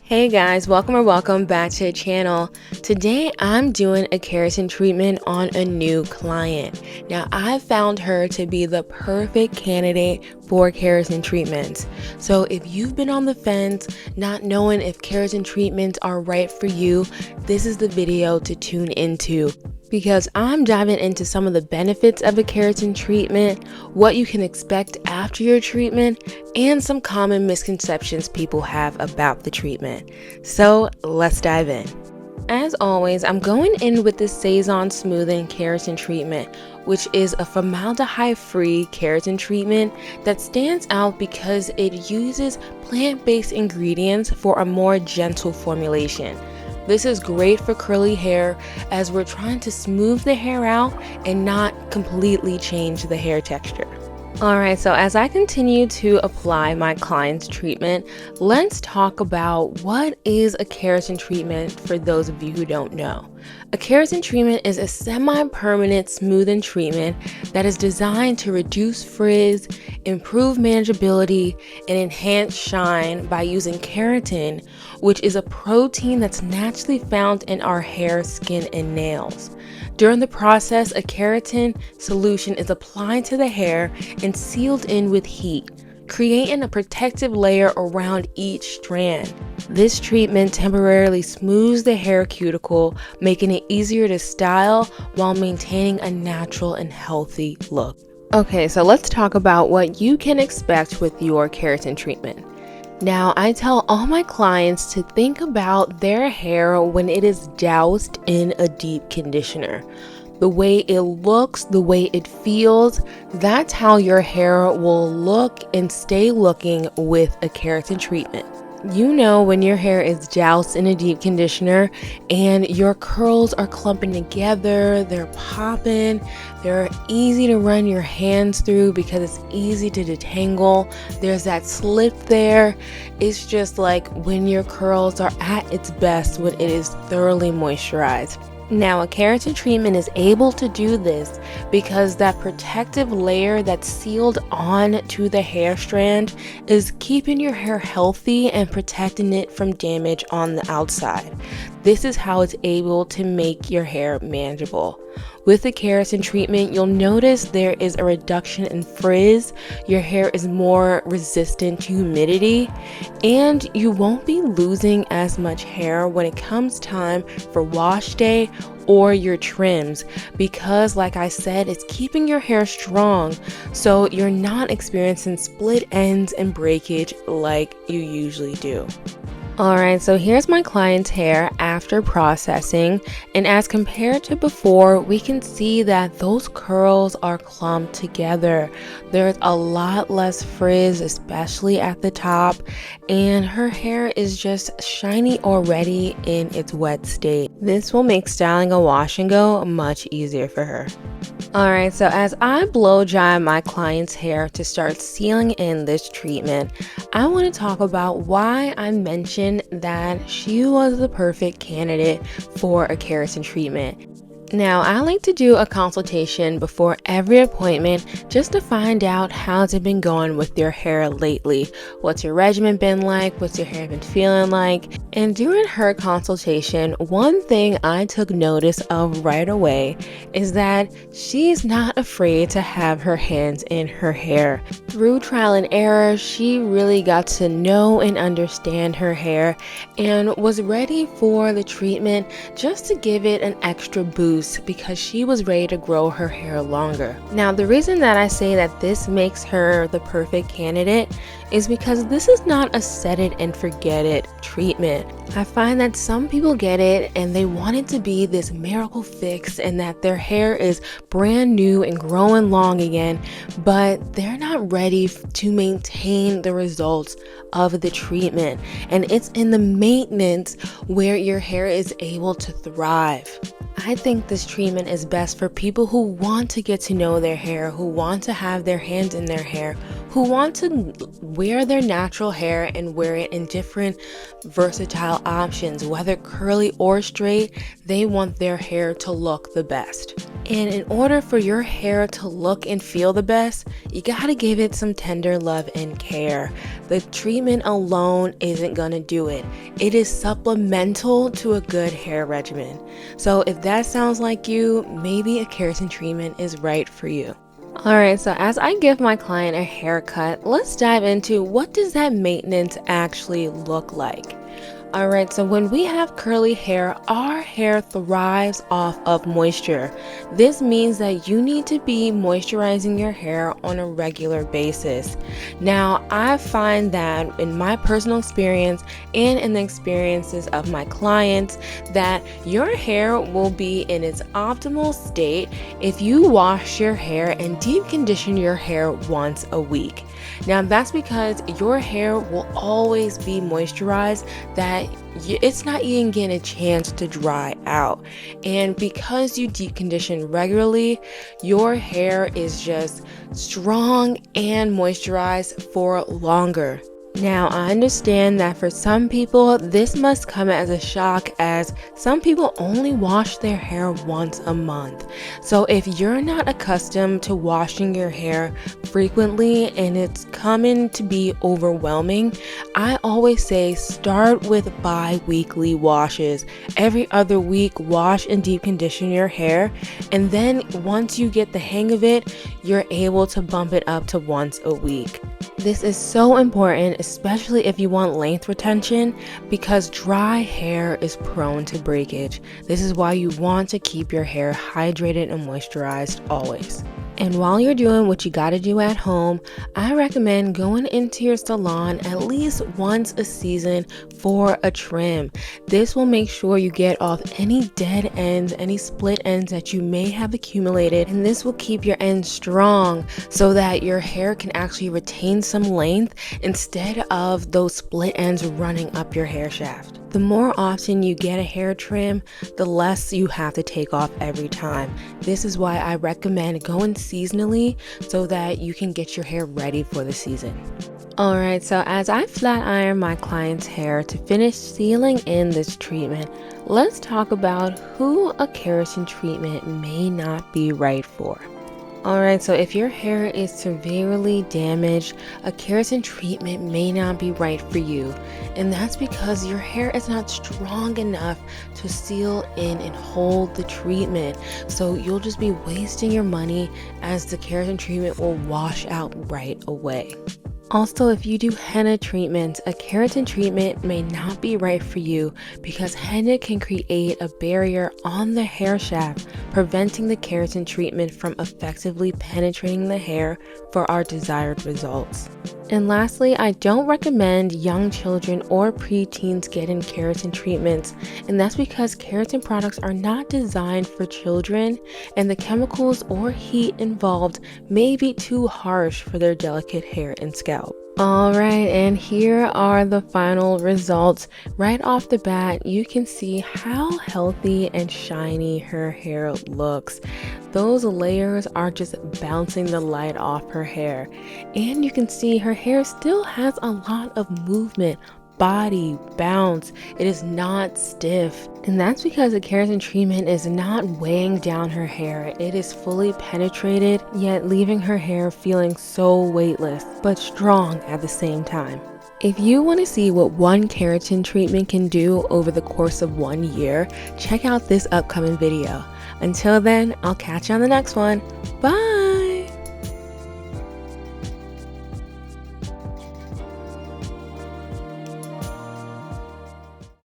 Hey guys, welcome back to the channel. Today I'm doing a keratin treatment on a new client. Now I found her to be the perfect candidate for keratin treatments. So if you've been on the fence, not knowing if keratin treatments are right for you, this is the video to tune into. Because I'm diving into some of the benefits of a keratin treatment, what you can expect after your treatment, and some common misconceptions people have about the treatment. So let's dive in. As always, I'm going in with the Cezanne Smoothing Keratin Treatment, which is a formaldehyde-free keratin treatment that stands out because it uses plant-based ingredients for a more gentle formulation. This is great for curly hair as we're trying to smooth the hair out and not completely change the hair texture. Alright, so as I continue to apply my client's treatment, let's talk about what is a keratin treatment for those of you who don't know. A keratin treatment is a semi-permanent smoothing treatment that is designed to reduce frizz, improve manageability, and enhance shine by using keratin, which is a protein that's naturally found in our hair, skin, and nails. During the process, a keratin solution is applied to the hair and sealed in with heat, creating a protective layer around each strand. This treatment temporarily smooths the hair cuticle, making it easier to style while maintaining a natural and healthy look. Okay, so let's talk about what you can expect with your keratin treatment. Now, I tell all my clients to think about their hair when it is doused in a deep conditioner. The way it looks, the way it feels, that's how your hair will look and stay looking with a keratin treatment. You know when your hair is doused in a deep conditioner and your curls are clumping together, they're popping, they're easy to run your hands through because it's easy to detangle. There's that slip there. It's just like when your curls are at its best when it is thoroughly moisturized. Now, a keratin treatment is able to do this because that protective layer that's sealed on to the hair strand is keeping your hair healthy and protecting it from damage on the outside. This is how it's able to make your hair manageable. With the keratin treatment, you'll notice there is a reduction in frizz, your hair is more resistant to humidity, and you won't be losing as much hair when it comes time for wash day or your trims because, like I said, it's keeping your hair strong so you're not experiencing split ends and breakage like you usually do. Alright, so here's my client's hair after processing, and as compared to before, we can see that those curls are clumped together. There's a lot less frizz, especially at the top, and her hair is just shiny already in its wet state. This will make styling a wash and go much easier for her. Alright, so as I blow dry my client's hair to start sealing in this treatment, I want to talk about why I mentioned that she was the perfect candidate for a keratin treatment. Now, I like to do a consultation before every appointment just to find out how's it been going with your hair lately. What's your regimen been like? What's your hair been feeling like? And during her consultation, one thing I took notice of right away is that she's not afraid to have her hands in her hair. Through trial and error, she really got to know and understand her hair and was ready for the treatment just to give it an extra boost because she was ready to grow her hair longer. Now, the reason that I say that this makes her the perfect candidate is because this is not a set it and forget it treatment. I find that some people get it and they want it to be this miracle fix and that their hair is brand new and growing long again, but they're not ready to maintain the results of the treatment. And it's in the maintenance where your hair is able to thrive. I think this treatment is best for people who want to get to know their hair, who want to have their hands in their hair, who want to wear their natural hair and wear it in different versatile options, whether curly or straight. They want their hair to look the best. And in order for your hair to look and feel the best, you gotta give it some tender love and care. The treatment alone isn't gonna do it. It is supplemental to a good hair regimen. So if that sounds like you, maybe a keratin treatment is right for you. Alright, so as I give my client a haircut, let's dive into what does that maintenance actually look like. Alright, so when we have curly hair, our hair thrives off of moisture. This means that you need to be moisturizing your hair on a regular basis. Now, I find that in my personal experience and in the experiences of my clients, that your hair will be in its optimal state if you wash your hair and deep condition your hair once a week. Now, that's because your hair will always be moisturized, that it's not even getting a chance to dry out. And because you deep condition regularly, your hair is just strong and moisturized for longer. Now, I understand that for some people, this must come as a shock, as some people only wash their hair once a month. So if you're not accustomed to washing your hair frequently and it's coming to be overwhelming, I always say start with bi-weekly washes. Every other week, wash and deep condition your hair. And then once you get the hang of it, you're able to bump it up to once a week. This is so important, especially if you want length retention, because dry hair is prone to breakage. This is why you want to keep your hair hydrated and moisturized always. And while you're doing what you gotta do at home, I recommend going into your salon at least once a season for a trim. This will make sure you get off any dead ends, any split ends that you may have accumulated, and this will keep your ends strong so that your hair can actually retain some length instead of those split ends running up your hair shaft. The more often you get a hair trim, the less you have to take off every time. This is why I recommend going seasonally so that you can get your hair ready for the season. Alright, so as I flat iron my client's hair to finish sealing in this treatment, let's talk about who a keratin treatment may not be right for. Alright, so if your hair is severely damaged, a keratin treatment may not be right for you. And that's because your hair is not strong enough to seal in and hold the treatment. So you'll just be wasting your money, as the keratin treatment will wash out right away. Also, if you do henna treatments, a keratin treatment may not be right for you because henna can create a barrier on the hair shaft, preventing the keratin treatment from effectively penetrating the hair for our desired results. And lastly, I don't recommend young children or preteens getting keratin treatments, and that's because keratin products are not designed for children, and the chemicals or heat involved may be too harsh for their delicate hair and scalp. Alright, and here are the final results. Right off the bat, you can see how healthy and shiny her hair looks. Those layers are just bouncing the light off her hair. And you can see her hair still has a lot of movement, body, bounce. It is not stiff. And that's because the keratin treatment is not weighing down her hair. It is fully penetrated, yet leaving her hair feeling so weightless, but strong at the same time. If you want to see what one keratin treatment can do over the course of 1 year, check out this upcoming video. Until then, I'll catch you on the next one. Bye!